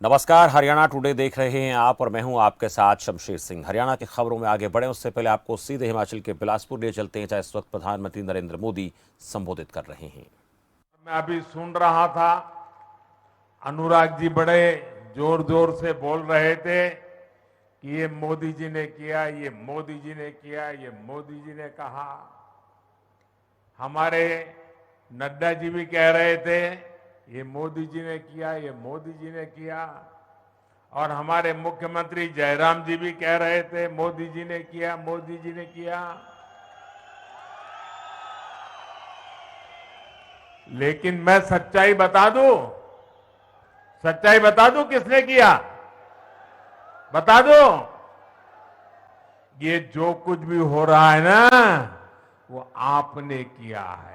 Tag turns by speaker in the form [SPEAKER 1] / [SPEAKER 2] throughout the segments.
[SPEAKER 1] नमस्कार, हरियाणा टुडे देख रहे हैं आप और मैं हूं आपके साथ शमशेर सिंह। हरियाणा की खबरों में आगे बढ़े उससे पहले आपको सीधे हिमाचल के बिलासपुर ले चलते हैं, जहां इस वक्त प्रधानमंत्री नरेंद्र मोदी संबोधित कर रहे हैं।
[SPEAKER 2] मैं अभी सुन रहा था, अनुराग जी बड़े जोर जोर से बोल रहे थे कि ये मोदी जी ने किया, ये मोदी जी ने किया, ये मोदी जी ने कहा। हमारे नड्डा जी भी कह रहे थे ये मोदी जी ने किया, ये मोदी जी ने किया। और हमारे मुख्यमंत्री जयराम जी भी कह रहे थे मोदी जी ने किया, मोदी जी ने किया। लेकिन मैं सच्चाई बता दूं, सच्चाई बता दूं किसने किया, बता दो। ये जो कुछ भी हो रहा है ना, वो आपने किया है,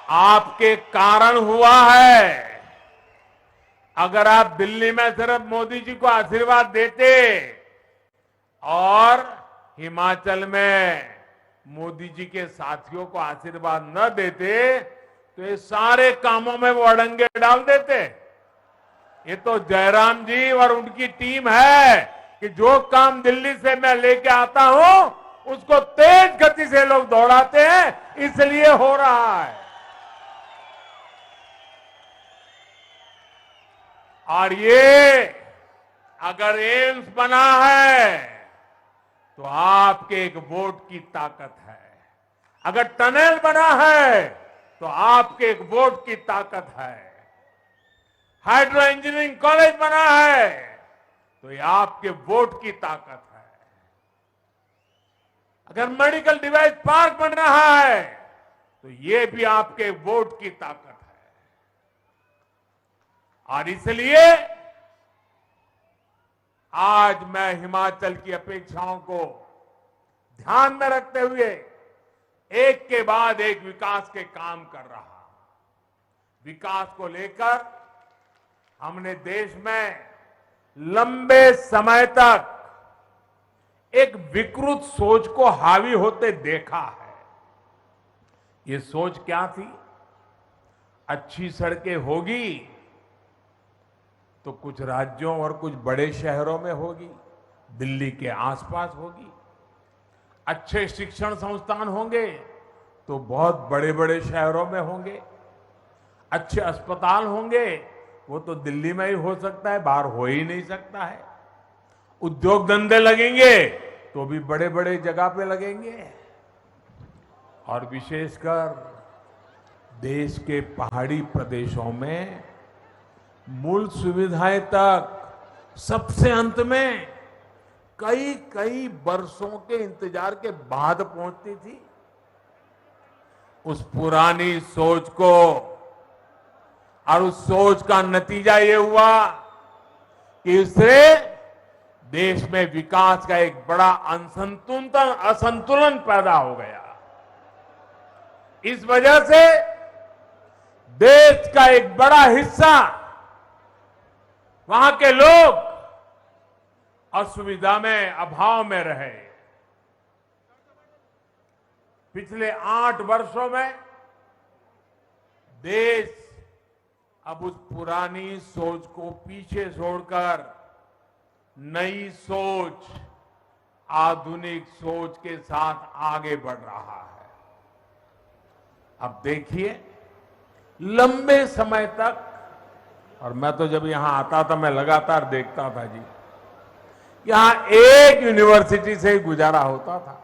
[SPEAKER 2] आपके कारण हुआ है। अगर आप दिल्ली में सिर्फ मोदी जी को आशीर्वाद देते और हिमाचल में मोदी जी के साथियों को आशीर्वाद न देते तो ये सारे कामों में वो अड़ंगे डाल देते। ये तो जयराम जी और उनकी टीम है कि जो काम दिल्ली से मैं लेके आता हूं उसको तेज गति से लोग दौड़ाते हैं, इसलिए हो रहा है। और ये अगर एम्स बना है तो आपके एक वोट की ताकत है, अगर टनल बना है तो आपके एक वोट की ताकत है, हाइड्रो इंजीनियरिंग कॉलेज बना है तो ये आपके वोट की ताकत है, अगर मेडिकल डिवाइस पार्क बन रहा है तो ये भी आपके वोट की ताकत है। और इसलिए आज मैं हिमाचल की अपेक्षाओं को ध्यान में रखते हुए एक के बाद एक विकास के काम कर रहा हूं। विकास को लेकर हमने देश में लंबे समय तक एक विकृत सोच को हावी होते देखा है। ये सोच क्या थी? अच्छी सड़कें होगी तो कुछ राज्यों और कुछ बड़े शहरों में होगी, दिल्ली के आसपास होगी। अच्छे शिक्षण संस्थान होंगे तो बहुत बड़े बड़े शहरों में होंगे। अच्छे अस्पताल होंगे, वो तो दिल्ली में ही हो सकता है, बाहर हो ही नहीं सकता है। उद्योग धंधे लगेंगे तो भी बड़े बड़े जगह पे लगेंगे। और विशेषकर देश के पहाड़ी प्रदेशों में मूल सुविधाएं तक सबसे अंत में कई कई वर्षों के इंतजार के बाद पहुंचती थी। उस पुरानी सोच को और उस सोच का नतीजा ये हुआ कि इससे देश में विकास का एक बड़ा असंतुलन पैदा हो गया। इस वजह से देश का एक बड़ा हिस्सा, वहां के लोग असुविधा में, अभाव में रहे। पिछले 8 वर्षों में देश अब उस पुरानी सोच को पीछे छोड़कर नई सोच, आधुनिक सोच के साथ आगे बढ़ रहा है। अब देखिए, लंबे समय तक, और मैं तो जब यहां आता था मैं लगातार देखता था जी, यहां एक यूनिवर्सिटी से ही गुजारा होता था।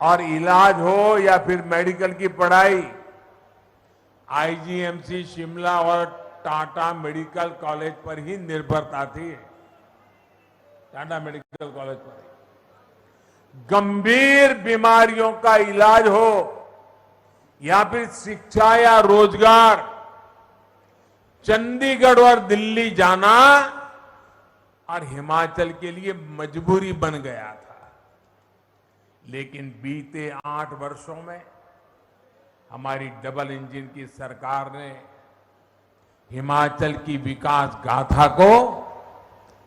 [SPEAKER 2] और इलाज हो या फिर मेडिकल की पढ़ाई, आईजीएमसी शिमला और टाटा मेडिकल कॉलेज पर ही निर्भरता थी। टाटा मेडिकल कॉलेज पर गंभीर बीमारियों का इलाज हो या फिर शिक्षा या रोजगार, चंडीगढ़ और दिल्ली जाना और हिमाचल के लिए मजबूरी बन गया था। लेकिन बीते 8 वर्षों में हमारी डबल इंजन की सरकार ने हिमाचल की विकास गाथा को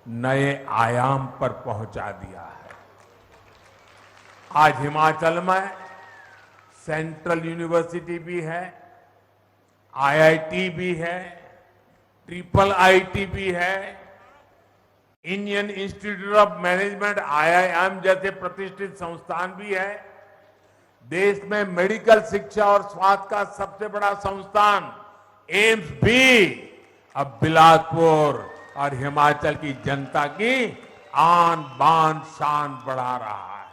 [SPEAKER 2] नए आयाम पर पहुंचा दिया है। आज हिमाचल में सेंट्रल यूनिवर्सिटी भी है, आईआईटी भी है, ट्रिपल आईटी भी है, Indian institute of management IIM जैसे प्रतिष्ठित संस्थान भी है। देश में मेडिकल शिक्षा और स्वास्थ्य का सबसे बड़ा संस्थान एम्स भी अब बिलासपुर और हिमाचल की जनता की आन बान शान बढ़ा रहा है।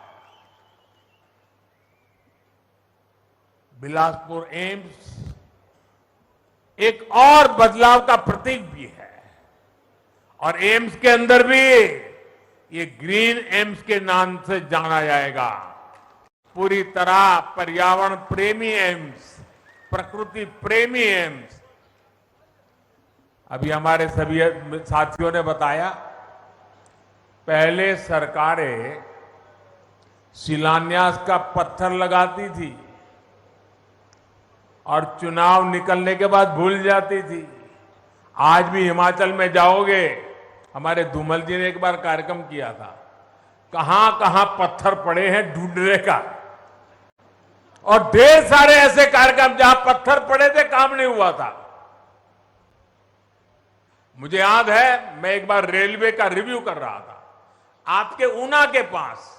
[SPEAKER 2] बिलासपुर एम्स एक और बदलाव का प्रतीक भी है और एम्स के अंदर भी ये ग्रीन एम्स के नाम से जाना जाएगा। पूरी तरह पर्यावरण प्रेमी एम्स, प्रकृति प्रेमी एम्स। अभी हमारे सभी साथियों ने बताया, पहले सरकारें शिलान्यास का पत्थर लगाती थी और चुनाव निकलने के बाद भूल जाती थी। आज भी हिमाचल में जाओगे, हमारे धूमल जी ने एक बार कार्यक्रम किया था, कहां कहां पत्थर पड़े हैं ढूंढने का, और ढेर सारे ऐसे कार्यक्रम जहां पत्थर पड़े थे, काम नहीं हुआ था। मुझे याद है, मैं एक बार रेलवे का रिव्यू कर रहा था। आपके ऊना के पास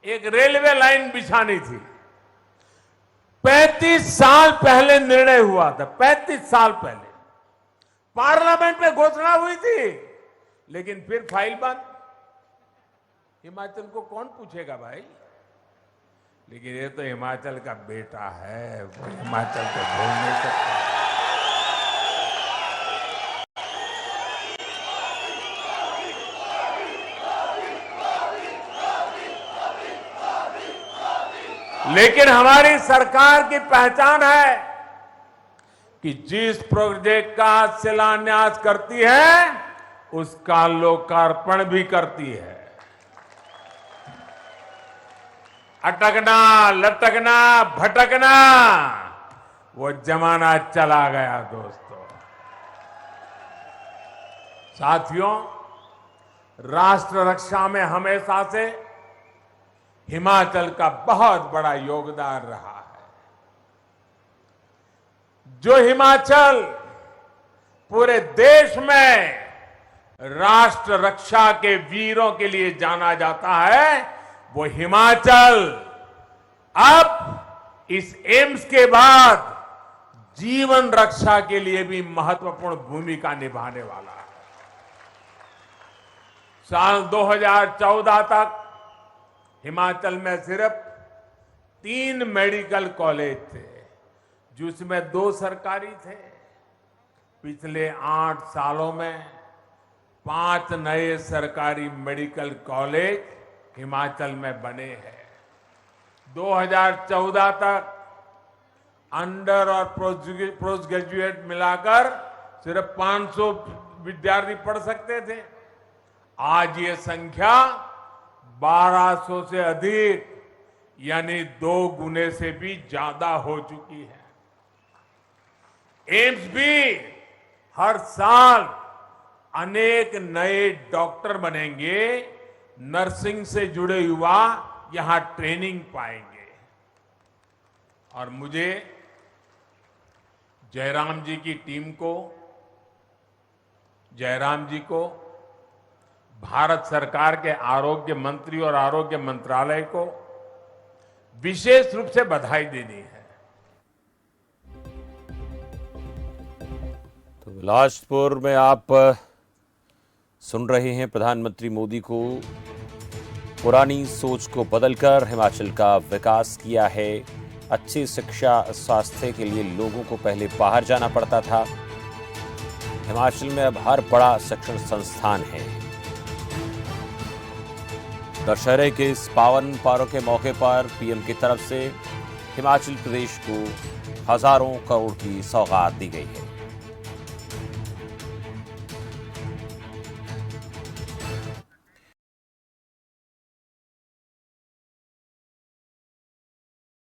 [SPEAKER 2] एक रेलवे लाइन बिछानी थी। 35 साल पहले निर्णय हुआ था, 35 साल पहले पार्लियामेंट में घोषणा हुई थी, लेकिन फिर फाइल बंद। हिमाचल को कौन पूछेगा भाई? लेकिन ये तो हिमाचल का बेटा है, वो हिमाचल को भूल नहीं सकता। लेकिन हमारी सरकार की पहचान है कि जिस प्रोजेक्ट का शिलान्यास करती है उसका लोकार्पण भी करती है। अटकना, लटकना, भटकना वो जमाना चला गया दोस्तों। साथियों, राष्ट्र रक्षा में हमेशा से हिमाचल का बहुत बड़ा योगदान रहा है। जो हिमाचल पूरे देश में राष्ट्र रक्षा के वीरों के लिए जाना जाता है, वो हिमाचल अब इस एम्स के बाद जीवन रक्षा के लिए भी महत्वपूर्ण भूमिका निभाने वाला है। साल 2014 तक हिमाचल में सिर्फ 3 मेडिकल कॉलेज थे, जिसमें 2 सरकारी थे। पिछले 8 सालों में 5 नए सरकारी मेडिकल कॉलेज हिमाचल में बने हैं। 2014 तक अंडर और पोस्ट ग्रेजुएट मिलाकर सिर्फ 500 विद्यार्थी पढ़ सकते थे। आज ये संख्या 1200 से अधिक, यानी 2 गुने से भी ज्यादा हो चुकी है। एम्स भी हर साल अनेक नए डॉक्टर बनेंगे, नर्सिंग से जुड़े युवा यहां ट्रेनिंग पाएंगे। और मुझे जयराम जी की टीम को, जयराम जी को, भारत सरकार के आरोग्य मंत्री और आरोग्य मंत्रालय को विशेष रूप से बधाई देनी है।
[SPEAKER 1] तो बिलासपुर में आप सुन रहे हैं प्रधानमंत्री मोदी को। पुरानी सोच को बदलकर हिमाचल का विकास किया है। अच्छी शिक्षा, स्वास्थ्य के लिए लोगों को पहले बाहर जाना पड़ता था। हिमाचल में अब हर बड़ा शिक्षण संस्थान है। दशहरे के इस पावन पर्व के मौके पर पीएम की तरफ से हिमाचल प्रदेश को हजारों करोड़ की सौगात दी गई है।